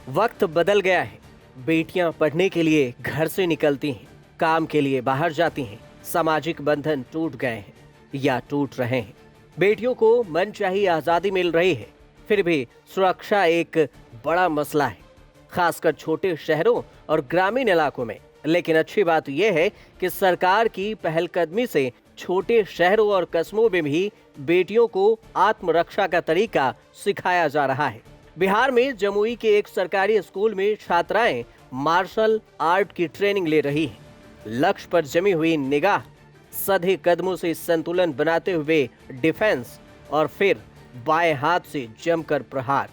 वक्त बदल गया है। बेटियां पढ़ने के लिए घर से निकलती हैं, काम के लिए बाहर जाती हैं। सामाजिक बंधन टूट गए हैं या टूट रहे हैं। बेटियों को मनचाही आजादी मिल रही है, फिर भी सुरक्षा एक बड़ा मसला है, खासकर छोटे शहरों और ग्रामीण इलाकों में। लेकिन अच्छी बात यह है कि सरकार की पहलकदमी से छोटे शहरों और कस्बों में भी बेटियों को आत्मरक्षा का तरीका सिखाया जा रहा है। बिहार में जमुई के एक सरकारी स्कूल में छात्राएं मार्शल आर्ट की ट्रेनिंग ले रही हैं। लक्ष्य पर जमी हुई निगाह, सधे कदमों से संतुलन बनाते हुए डिफेंस और फिर बाएं हाथ से जमकर प्रहार।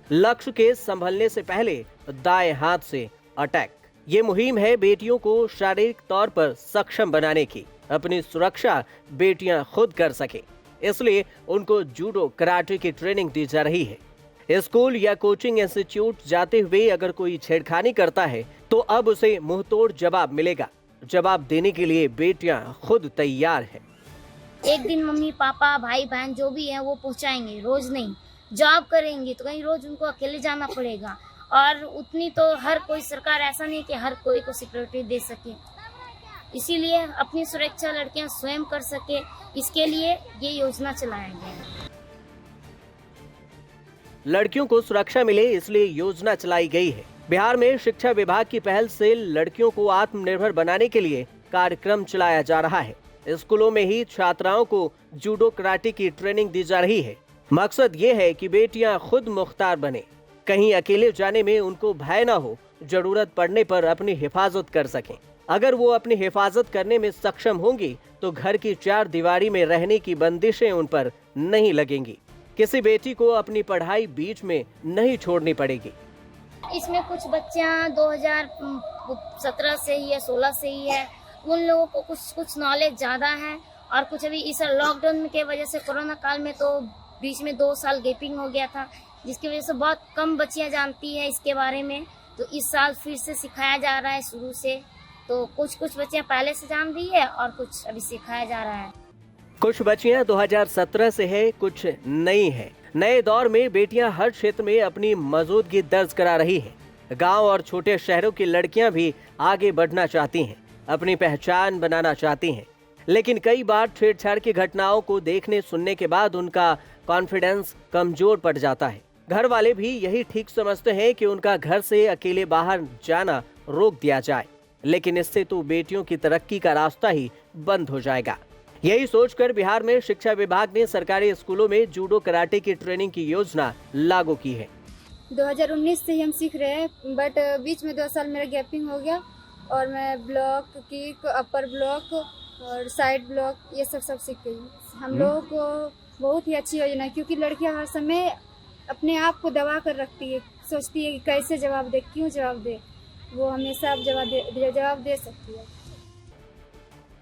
लक्ष्य के संभलने से पहले दाएं हाथ से अटैक। ये मुहिम है बेटियों को शारीरिक तौर पर सक्षम बनाने की। अपनी सुरक्षा बेटियां खुद कर सके, इसलिए उनको जूडो कराटे की ट्रेनिंग दी जा रही है। स्कूल या कोचिंग इंस्टीट्यूट जाते हुए अगर कोई छेड़खानी करता है तो अब उसे मुंहतोड़ जवाब मिलेगा। जवाब देने के लिए बेटियां खुद तैयार हैं। एक दिन मम्मी पापा भाई बहन जो भी है वो पहुंचाएंगे, रोज नहीं। जॉब करेंगे तो कहीं रोज उनको अकेले जाना पड़ेगा, और उतनी तो हर कोई सरकार ऐसा नहीं कि हर कोई को सिक्योरिटी दे सके। इसीलिए अपनी सुरक्षा लड़कियां स्वयं कर सके, इसके लिए ये योजना चलाया गया है। लड़कियों को सुरक्षा मिले इसलिए योजना चलाई गई है। बिहार में शिक्षा विभाग की पहल से लड़कियों को आत्मनिर्भर बनाने के लिए कार्यक्रम चलाया जा रहा है। स्कूलों में ही छात्राओं को जूडो कराटे की ट्रेनिंग दी जा रही है। मकसद ये है कि बेटियां खुद मुख्तार बने, कहीं अकेले जाने में उनको भय न हो, जरूरत पड़ने पर अपनी हिफाजत कर सकें। अगर वो अपनी हिफाजत करने में सक्षम होंगी तो घर की चार दीवारी में रहने की बंदिशें उन पर नहीं लगेंगी। किसी बेटी को अपनी पढ़ाई बीच में नहीं छोड़नी पड़ेगी। इसमें कुछ बच्चियां 2017 से ही है, 16 से ही है। उन लोगों को कुछ नॉलेज ज्यादा है, और कुछ अभी इस लॉकडाउन के वजह से, कोरोना काल में तो बीच में 2 साल गैपिंग हो गया था, जिसकी वजह से बहुत कम बच्चियां जानती है इसके बारे में। तो इस साल फिर से सिखाया जा रहा है शुरू से। तो कुछ बच्चियां पहले से जान रही है और कुछ अभी सिखाया जा रहा है। कुछ बच्चियां 2017 से है, कुछ नई है। नए दौर में बेटियां हर क्षेत्र में अपनी मौजूदगी दर्ज करा रही हैं। गांव और छोटे शहरों की लड़कियां भी आगे बढ़ना चाहती हैं, अपनी पहचान बनाना चाहती हैं। लेकिन कई बार छेड़छाड़ की घटनाओं को देखने सुनने के बाद उनका कॉन्फिडेंस कमजोर पड़ जाता है। घर वाले भी यही ठीक समझते हैं कि उनका घर से अकेले बाहर जाना रोक दिया जाए, लेकिन इससे तो बेटियों की तरक्की का रास्ता ही बंद हो जाएगा। यही सोचकर बिहार में शिक्षा विभाग ने सरकारी स्कूलों में जूडो कराटे की ट्रेनिंग की योजना लागू की है। 2019 से ही हम सीख रहे हैं, बट बीच में 2 साल मेरा गैपिंग हो गया, और मैं ब्लॉक, किक, अपर ब्लॉक और साइड ब्लॉक ये सब सीख गई। हम लोगों को बहुत ही अच्छी योजना है, क्योंकि लड़कियां हर समय अपने आप को दबा कर रखती है, सोचती है कि कैसे जवाब दे, क्यों जवाब दे। वो हमेशा जवाब दे सकती है।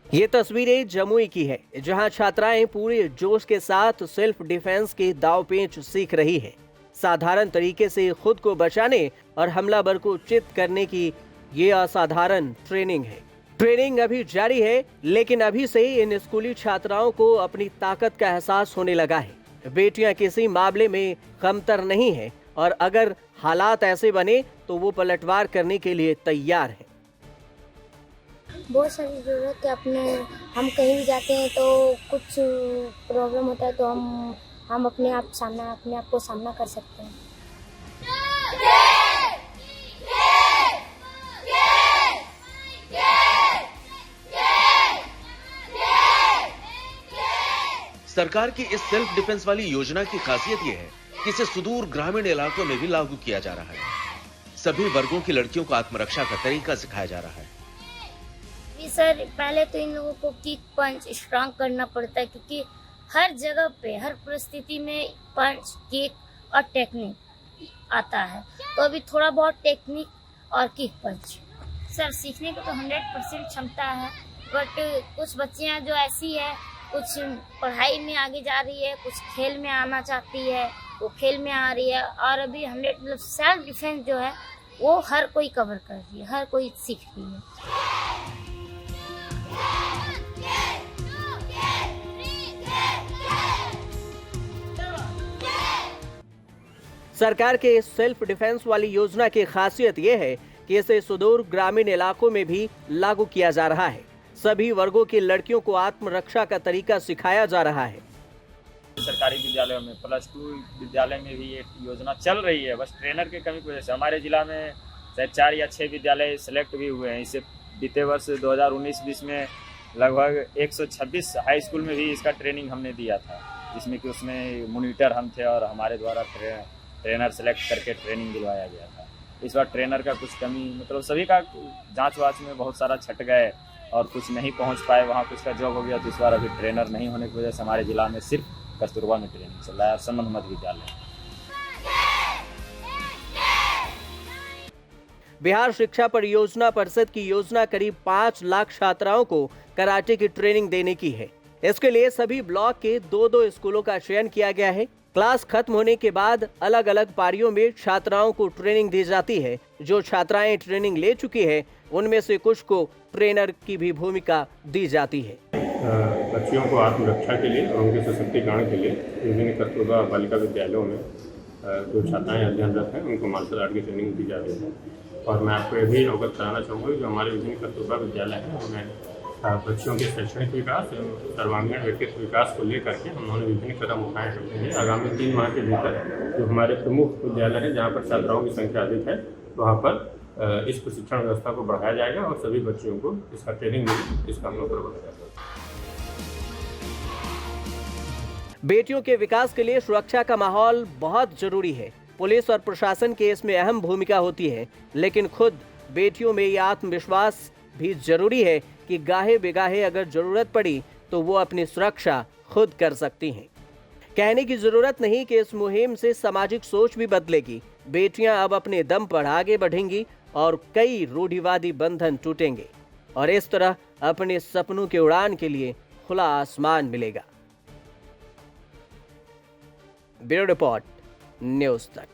ये तस्वीरें जमुई की है, जहां छात्राएं पूरे जोश के साथ सेल्फ डिफेंस के दांव-पेच सीख रही है। साधारण तरीके से खुद को बचाने और हमलावर को चित करने की ये असाधारण ट्रेनिंग है। ट्रेनिंग अभी जारी है, लेकिन अभी से इन स्कूली छात्राओं को अपनी ताकत का एहसास होने लगा है। बेटियां किसी मामले में कमतर नहीं है, और अगर हालात ऐसे बने तो वो पलटवार करने के लिए तैयार है। बहुत सारी जरूरत है। हम कहीं भी जाते हैं तो कुछ प्रॉब्लम होता है, तो हम अपने आप को सामना कर सकते हैं। सरकार की इस सेल्फ डिफेंस वाली योजना की खासियत यह है कि इसे सुदूर ग्रामीण इलाकों में भी लागू किया जा रहा है। सभी वर्गों की लड़कियों को आत्मरक्षा का तरीका सिखाया जा रहा है। सर, पहले तो इन लोगों को किक पंच स्ट्रांग करना पड़ता है, क्योंकि हर जगह पे हर परिस्थिति में पंच, किक और टेक्निक आता है। तो अभी थोड़ा बहुत टेक्निक और किक पंच। सर, सीखने को तो 100% क्षमता है, बट कुछ बच्चियां जो ऐसी है, कुछ पढ़ाई में आगे जा रही है, कुछ खेल में आना चाहती है, वो खेल में आ रही है। और अभी 100 मतलब सेल्फ डिफेंस जो है वो हर कोई कवर कर रही है, हर कोई सीख रही है। सरकार के इस सेल्फ डिफेंस वाली योजना की खासियत ये है कि इसे सुदूर ग्रामीण इलाकों में भी लागू किया जा रहा है। सभी वर्गों की लड़कियों को आत्मरक्षा का तरीका सिखाया जा रहा है। सरकारी विद्यालयों में +2 विद्यालय में भी ये योजना चल रही है। बस ट्रेनर की कमी की वजह से हमारे जिला में शायद 4 या 6 विद्यालय सिलेक्ट भी हुए हैं। इससे बीते वर्ष 2019-20 में लगभग 126 हाई स्कूल में भी इसका ट्रेनिंग हमने दिया था, जिसमें कि उसमें मॉनिटर हम थे और हमारे द्वारा ट्रेनर सेलेक्ट करके ट्रेनिंग दिलवाया गया था। इस बार ट्रेनर का कुछ कमी, मतलब सभी का जांच वाच में बहुत सारा छट गए और कुछ नहीं पहुंच पाए, वहाँ कुछ का जॉब हो गया। तो इस बार अभी ट्रेनर नहीं होने की वजह से हमारे जिला में सिर्फ कस्तूरबा में ट्रेनिंग चल रहा है, संबंध मध्य विद्यालय। बिहार शिक्षा परियोजना परिषद की योजना करीब 5 लाख छात्राओं को कराटे की ट्रेनिंग देने की है। इसके लिए सभी ब्लॉक के 2-2 स्कूलों का चयन किया गया है। क्लास खत्म होने के बाद अलग अलग पारियों में छात्राओं को ट्रेनिंग दी जाती है। जो छात्राएं ट्रेनिंग ले चुकी है, उनमें से कुछ को ट्रेनर की भी भूमिका दी जाती है। बच्चियों को आत्मरक्षा के लिए और उनके सशक्तिकरण के लिए विभिन्न कस्तूरबा बालिका विद्यालयों में जो छात्राएं अध्ययनरत हैं उनको मार्शल आर्ट की ट्रेनिंग दी जा रही है। और मैं आपको ये भी अवगत कराना चाहूँगा जो हमारे विभिन्न कस्तूरबा विद्यालय हैं उनमें बच्चियों के शैक्षणिक विकास एवं सर्वांगीण व्यक्तित्व विकास को लेकर के उन्होंने विभिन्न कदम उठाए हैं। आगामी 3 माह के भीतर जो हमारे प्रमुख विद्यालय हैं जहाँ पर छात्राओं की संख्या अधिक है, वहाँ पर इस प्रशिक्षण व्यवस्था को बढ़ाया जाएगा और सभी बच्चियों को इसका ट्रेनिंग मिले, इसका हम लोग प्रबंध करेंगे। बेटियों के विकास के लिए सुरक्षा का माहौल बहुत जरूरी है। पुलिस और प्रशासन की इसमें अहम भूमिका होती है, लेकिन खुद बेटियों में ये आत्मविश्वास भी जरूरी है कि गाहे बेगाहे अगर जरूरत पड़ी तो वो अपनी सुरक्षा खुद कर सकती हैं। कहने की जरूरत नहीं कि इस मुहिम से सामाजिक सोच भी बदलेगी। बेटियां अब अपने दम पर आगे बढ़ेंगी और कई रूढ़िवादी बंधन टूटेंगे और इस तरह अपने सपनों की उड़ान के लिए खुला आसमान मिलेगा। ब्यूरो रिपोर्ट, न्यूज़ तक।